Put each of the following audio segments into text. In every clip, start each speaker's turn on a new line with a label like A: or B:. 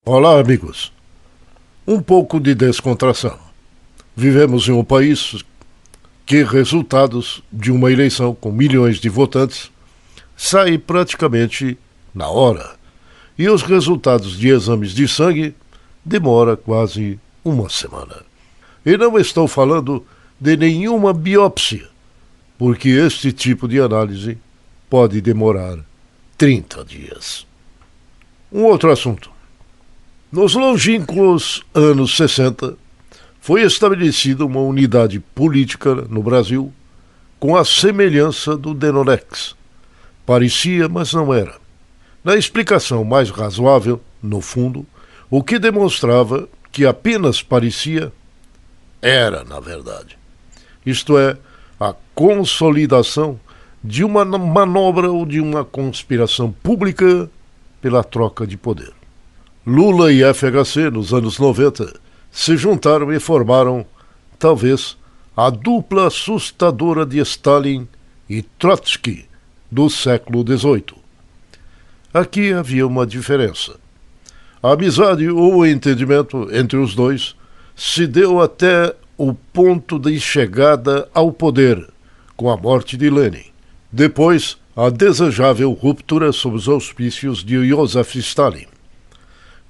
A: Olá, amigos. Um pouco de descontração. Vivemos em um país que resultados de uma eleição com milhões de votantes saem praticamente na hora. E os resultados de exames de sangue demoram quase uma semana. E não estou falando de nenhuma biópsia, porque este tipo de análise pode demorar 30 dias. Um outro assunto. Nos longínquos anos 60, foi estabelecida uma unidade política no Brasil com a semelhança do Denonex. Parecia, mas não era. Na explicação mais razoável, no fundo, o que demonstrava que apenas parecia, era na verdade. Isto é, a consolidação de uma manobra ou de uma conspiração pública pela troca de poder. Lula e FHC, nos anos 90, se juntaram e formaram, talvez, a dupla assustadora de Stalin e Trotsky do século XVIII. Aqui havia uma diferença. A amizade ou o entendimento entre os dois se deu até o ponto de chegada ao poder, com a morte de Lenin. Depois, a desejável ruptura sob os auspícios de Joseph Stalin.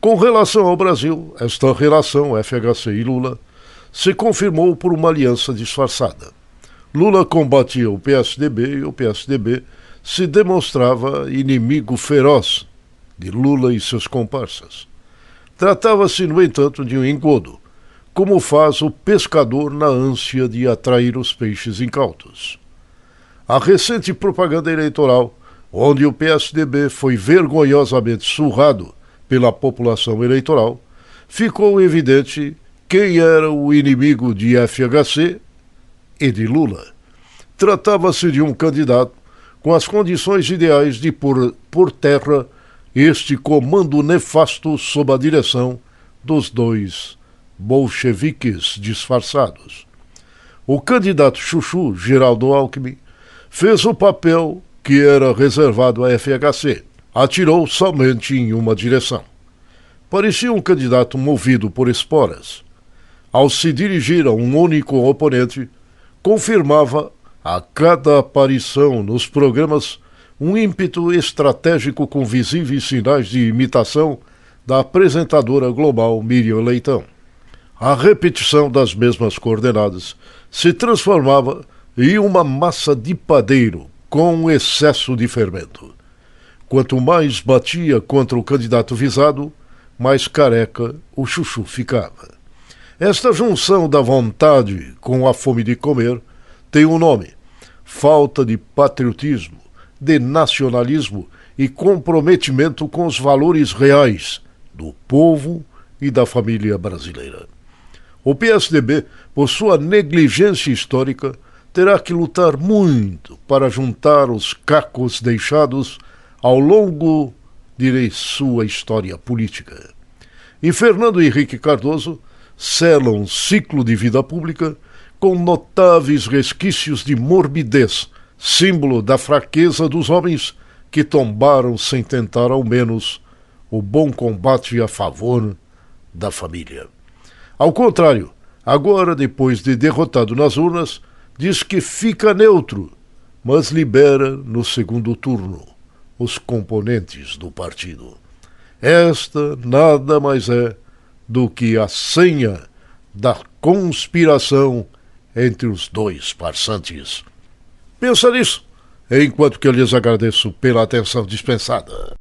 A: Com relação ao Brasil, esta relação FHC e Lula se confirmou por uma aliança disfarçada. Lula combatia o PSDB e o PSDB se demonstrava inimigo feroz de Lula e seus comparsas. Tratava-se, no entanto, de um engodo, como faz o pescador na ânsia de atrair os peixes incautos. A recente propaganda eleitoral, onde o PSDB foi vergonhosamente surrado pela população eleitoral, ficou evidente quem era o inimigo de FHC e de Lula. Tratava-se de um candidato com as condições ideais de pôr por terra este comando nefasto sob a direção dos dois bolcheviques disfarçados. O candidato chuchu, Geraldo Alckmin, fez o papel que era reservado a FHC. Atirou somente em uma direção. Parecia um candidato movido por esporas. Ao se dirigir a um único oponente, confirmava a cada aparição nos programas um ímpeto estratégico com visíveis sinais de imitação da apresentadora global Miriam Leitão. A repetição das mesmas coordenadas se transformava em uma massa de padeiro com excesso de fermento. Quanto mais batia contra o candidato visado, mais careca o chuchu ficava. Esta junção da vontade com a fome de comer tem um nome: falta de patriotismo, de nacionalismo e comprometimento com os valores reais do povo e da família brasileira. O PSDB, por sua negligência histórica, terá que lutar muito para juntar os cacos deixados ao longo de sua história política. E Fernando Henrique Cardoso sela um ciclo de vida pública com notáveis resquícios de morbidez, símbolo da fraqueza dos homens que tombaram sem tentar ao menos o bom combate a favor da família. Ao contrário, agora, depois de derrotado nas urnas, diz que fica neutro, mas libera no segundo turno os componentes do partido. Esta nada mais é do que a senha da conspiração entre os dois farsantes. Pensa nisso, enquanto que eu lhes agradeço pela atenção dispensada.